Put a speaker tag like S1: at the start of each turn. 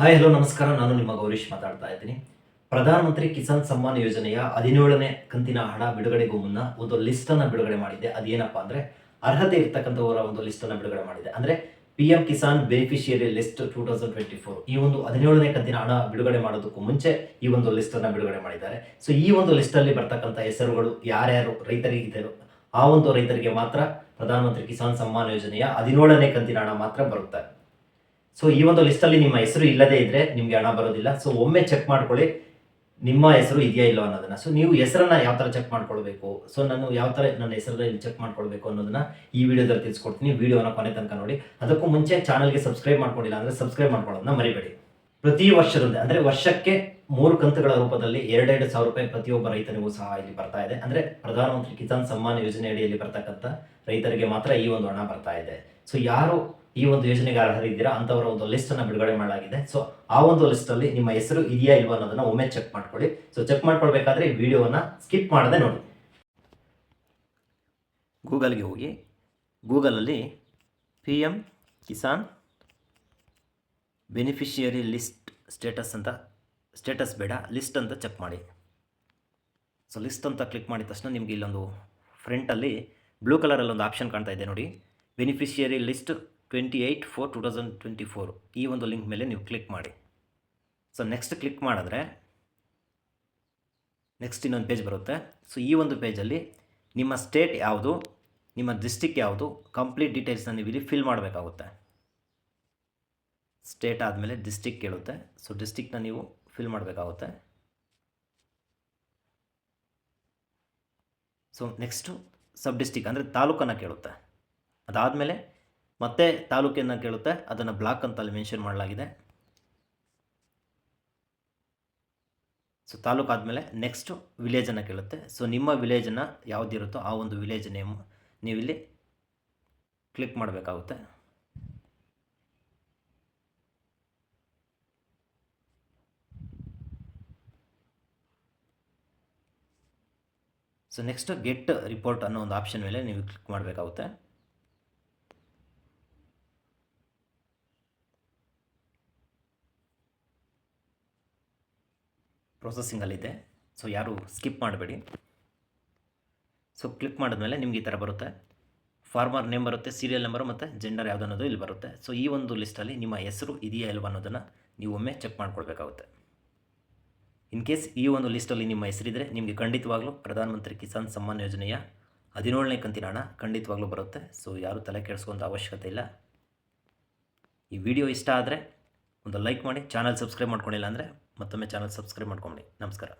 S1: Hi hello ನಮಸ್ಕಾರ. ನಾನು ನಿಮ್ಮ ಗೌರೀಶ್ ಮಾತಾಡ್ತಾ ಇದ್ದೀನಿ. ಪ್ರಧಾನಮಂತ್ರಿ ಕಿಸಾನ್ ಸಮ್ಮಾನ್ ಯೋಜನೆಯ 17ನೇ ಕಂತಿನ ಹಣ ಬಿಡುಗಡೆಗೂ ಮುನ್ನ ಒಂದು ಲಿಸ್ಟ್ ಅನ್ನ ಬಿಡುಗಡೆ ಮಾಡಿದೆ. ಅದೇನಪ್ಪಾ ಅಂದ್ರೆ ಅರ್ಹತೆ ಇರ್ತಕ್ಕಂಥವರ ಒಂದು ಲಿಸ್ಟ್ ಅನ್ನ ಬಿಡುಗಡೆ ಮಾಡಿದೆ. ಅಂದ್ರೆ PM ಕಿಸಾನ್ ಬೆನಿಫಿಷಿಯರಿ ಲಿಸ್ಟ್ 2024 ಈ ಒಂದು 17ನೇ ಕಂತಿನ ಹಣ ಬಿಡುಗಡೆ ಮಾಡೋದಕ್ಕೂ ಮುಂಚೆ ಈ ಒಂದು ಲಿಸ್ಟ್ ಅನ್ನ ಬಿಡುಗಡೆ ಮಾಡಿದ್ದಾರೆ. ಸೊ ಈ ಒಂದು ಲಿಸ್ಟ್ ಅಲ್ಲಿ ಬರ್ತಕ್ಕಂಥ ಹೆಸರುಗಳು ಯಾರ್ಯಾರು ರೈತರಿಗಿದ್ದಾರೋ ಆ ಒಂದು ರೈತರಿಗೆ ಮಾತ್ರ ಪ್ರಧಾನಮಂತ್ರಿ ಕಿಸಾನ್ ಸಮ್ಮಾನ್ ಯೋಜನೆಯ 17ನೇ ಕಂತಿನ ಹಣ ಮಾತ್ರ ಬರುತ್ತೆ. ಸೊ ಈ ಒಂದು ಲಿಸ್ಟ್ ಅಲ್ಲಿ ನಿಮ್ಮ ಹೆಸರು ಇಲ್ಲದೇ ಇದ್ರೆ ನಿಮ್ಗೆ ಹಣ ಬರೋದಿಲ್ಲ. ಸೊ ಒಮ್ಮೆ ಚೆಕ್ ಮಾಡ್ಕೊಳ್ಳಿ ನಿಮ್ಮ ಹೆಸರು ಇದೆಯಾ ಇಲ್ಲೋ ಅನ್ನೋದನ್ನ. ಸೊ ನೀವು ಹೆಸರನ್ನ ಯಾವ ತರ ಚೆಕ್ ಮಾಡ್ಕೊಳ್ಬೇಕು, ಸೊ ನಾನು ಯಾವ ತರ ನನ್ನ ಹೆಸರಲ್ಲಿ ಚೆಕ್ ಮಾಡ್ಕೊಳ್ಬೇಕು ಅನ್ನೋದನ್ನ ಈ ವಿಡಿಯೋದಲ್ಲಿ ತಿಳಿಸ್ಕೊಡ್ತೀನಿ. ವಿಡಿಯೋನ ಕೊನೆ ತನಕ ನೋಡಿ. ಅದಕ್ಕೂ ಮುಂಚೆ ಚಾನಲ್ಗೆ ಸಬ್ಸ್ಕ್ರೈಬ್ ಮಾಡ್ಕೊಂಡಿಲ್ಲ ಅಂದ್ರೆ ಸಬ್ಸ್ಕ್ರೈಬ್ ಮಾಡ್ಕೊಳ್ಳೋದನ್ನ ಮರಿಬೇಡಿ. ಪ್ರತಿ ವರ್ಷದಂತೆ ಅಂದ್ರೆ ವರ್ಷಕ್ಕೆ 3 ಕಂತುಗಳ ರೂಪದಲ್ಲಿ 2,000 ರೂಪಾಯಿ ಪ್ರತಿಯೊಬ್ಬ ರೈತನಿಗೂ ಸಹ ಇಲ್ಲಿ ಬರ್ತಾ ಇದೆ. ಅಂದ್ರೆ ಪ್ರಧಾನಮಂತ್ರಿ ಕಿಸಾನ್ ಸಮ್ಮಾನ್ ಯೋಜನೆ ಅಡಿಯಲ್ಲಿ ಬರ್ತಕ್ಕಂಥ ರೈತರಿಗೆ ಮಾತ್ರ ಈ ಒಂದು ಹಣ ಬರ್ತಾ ಇದೆ. ಸೊ ಯಾರು ಈ ಒಂದು ಯೋಜನೆಗೆ ಅರ್ಹರಿದ್ದೀರಾ ಅಂತವರ ಒಂದು ಲಿಸ್ಟ್ ಅನ್ನ ಬಿಡುಗಡೆ ಮಾಡಲಾಗಿದೆ. ಸೊ ಆ ಒಂದು ಲಿಸ್ಟ್ ಅಲ್ಲಿ ನಿಮ್ಮ ಹೆಸರು ಇದೆಯಾ ಇಲ್ವಾ ಅನ್ನೋದನ್ನ ಒಮ್ಮೆ ಚೆಕ್ ಮಾಡ್ಕೊಳ್ಳಿ. ಸೊ ಚೆಕ್ ಮಾಡ್ಕೊಳ್ಬೇಕಾದ್ರೆ ಈ ವಿಡಿಯೋವನ್ನ ಸ್ಕಿಪ್ ಮಾಡದೆ ನೋಡಿ. ಗೂಗಲ್ಗೆ ಹೋಗಿ ಗೂಗಲಲ್ಲಿ PM Kisan beneficiary list status ಅಂತ, ಸ್ಟೇಟಸ್ ಬೇಡ ಲಿಸ್ಟ್ ಅಂತ ಚೆಕ್ ಮಾಡಿ. ಸೊ ಲಿಸ್ಟ್ ಅಂತ ಕ್ಲಿಕ್ ಮಾಡಿದ ತಕ್ಷಣ ನಿಮಗೆ ಇಲ್ಲೊಂದು ಫ್ರಂಟಲ್ಲಿ ಬ್ಲೂ ಕಲರಲ್ಲಿ ಒಂದು ಆಪ್ಷನ್ ಕಾಣ್ತಾ ಇದೆ ನೋಡಿ, ಬೆನಿಫಿಷಿಯರಿ ಲಿಸ್ಟ್ 28/4/2024 ಈ ಒಂದು ಲಿಂಕ್ ಮೇಲೆ ನೀವು ಕ್ಲಿಕ್ ಮಾಡಿ. ಸೊ ನೆಕ್ಸ್ಟ್ ಕ್ಲಿಕ್ ಮಾಡಿದ್ರೆ ನೆಕ್ಸ್ಟ್ ಇನ್ನೊಂದು ಪೇಜ್ ಬರುತ್ತೆ. ಸೊ ಈ ಒಂದು ಪೇಜಲ್ಲಿ ನಿಮ್ಮ ಸ್ಟೇಟ್ ಯಾವುದು, ನಿಮ್ಮ ಡಿಸ್ಟಿಕ್ ಯಾವುದು, ಕಂಪ್ಲೀಟ್ ಡೀಟೇಲ್ಸ್ನ ನೀವು ಇಲ್ಲಿ ಫಿಲ್ ಮಾಡಬೇಕಾಗುತ್ತೆ. ಸ್ಟೇಟ್ ಆದಮೇಲೆ ಡಿಸ್ಟಿಕ್ ಕೇಳುತ್ತೆ. ಸೊ ಡಿಸ್ಟಿಕ್ನ ನೀವು ಫಿಲ್ ಮಾಡಬೇಕಾಗುತ್ತೆ. ಸೊ ನೆಕ್ಸ್ಟು ಸಬ್ ಡಿಸ್ಟಿಕ್ ಅಂದರೆ ತಾಲೂಕನ್ನು ಕೇಳುತ್ತೆ. ಅದಾದಮೇಲೆ ಮತ್ತೆ ತಾಲೂಕನ್ನು ಕೇಳುತ್ತೆ, ಅದನ್ನು ಬ್ಲಾಕ್ ಅಂತ ಅಲ್ಲಿ ಮೆನ್ಷನ್ ಮಾಡಲಾಗಿದೆ. ಸೊ ತಾಲೂಕು ಆದಮೇಲೆ ನೆಕ್ಸ್ಟು ವಿಲೇಜನ್ನು ಕೇಳುತ್ತೆ. ಸೊ ನಿಮ್ಮ ವಿಲೇಜನ್ನು ಯಾವುದಿರುತ್ತೋ ಆ ಒಂದು ವಿಲೇಜ್ ನೇಮ್ ನೀವಿಲ್ಲಿ ಕ್ಲಿಕ್ ಮಾಡಬೇಕಾಗುತ್ತೆ. ಸೊ ನೆಕ್ಸ್ಟ್ ಗೆಟ್ ರಿಪೋರ್ಟ್ ಅನ್ನೋ ಒಂದು ಆಪ್ಷನ್ ಮೇಲೆ ನೀವು ಕ್ಲಿಕ್ ಮಾಡಬೇಕಾಗುತ್ತೆ. ಪ್ರೊಸೆಸಿಂಗಲ್ಲಿದೆ. ಸೊ ಯಾರು ಸ್ಕಿಪ್ ಮಾಡಬೇಡಿ. ಸೊ ಕ್ಲಿಕ್ ಮಾಡಿದ್ಮೇಲೆ ನಿಮ್ಗೆ ಈ ಥರ ಬರುತ್ತೆ. ಫಾರ್ಮರ್ ನೇಮ್ ಬರುತ್ತೆ, ಸೀರಿಯಲ್ ನಂಬರು ಮತ್ತು ಜೆಂಡರ್ ಯಾವುದು ಅನ್ನೋದು ಇಲ್ಲಿ ಬರುತ್ತೆ. ಸೊ ಈ ಒಂದು ಲಿಸ್ಟಲ್ಲಿ ನಿಮ್ಮ ಹೆಸರು ಇದೆಯಾ ಇಲ್ವಾ ಅನ್ನೋದನ್ನು ನೀವು ಒಮ್ಮೆ ಚೆಕ್ ಮಾಡ್ಕೊಳ್ಬೇಕಾಗುತ್ತೆ. ಇನ್ ಕೇಸ್ ಈ ಒಂದು ಲಿಸ್ಟಲ್ಲಿ ನಿಮ್ಮ ಹೆಸರಿದ್ದರೆ ನಿಮಗೆ ಖಂಡಿತವಾಗ್ಲೂ ಪ್ರಧಾನಮಂತ್ರಿ ಕಿಸಾನ್ ಸಮ್ಮಾನ್ ಯೋಜನೆಯ 17ನೇ ಕಂತಿನ ಹಣ ಖಂಡಿತವಾಗ್ಲೂ ಬರುತ್ತೆ. ಸೊ ಯಾರೂ ತಲೆ ಕೆಡಿಸ್ಕೊಂತ ಅವಶ್ಯಕತೆ ಇಲ್ಲ. ಈ ವಿಡಿಯೋ ಇಷ್ಟ ಆದರೆ ಒಂದು ಲೈಕ್ ಮಾಡಿ, ಚಾನಲ್ ಸಬ್ಸ್ಕ್ರೈಬ್ ಮಾಡ್ಕೊಂಡಿಲ್ಲ ಅಂದರೆ ಮತ್ತೊಮ್ಮೆ ಚಾನಲ್ ಸಬ್ಸ್ಕ್ರೈಬ್ ಮಾಡ್ಕೊಂಬಿಡಿ. ನಮಸ್ಕಾರ.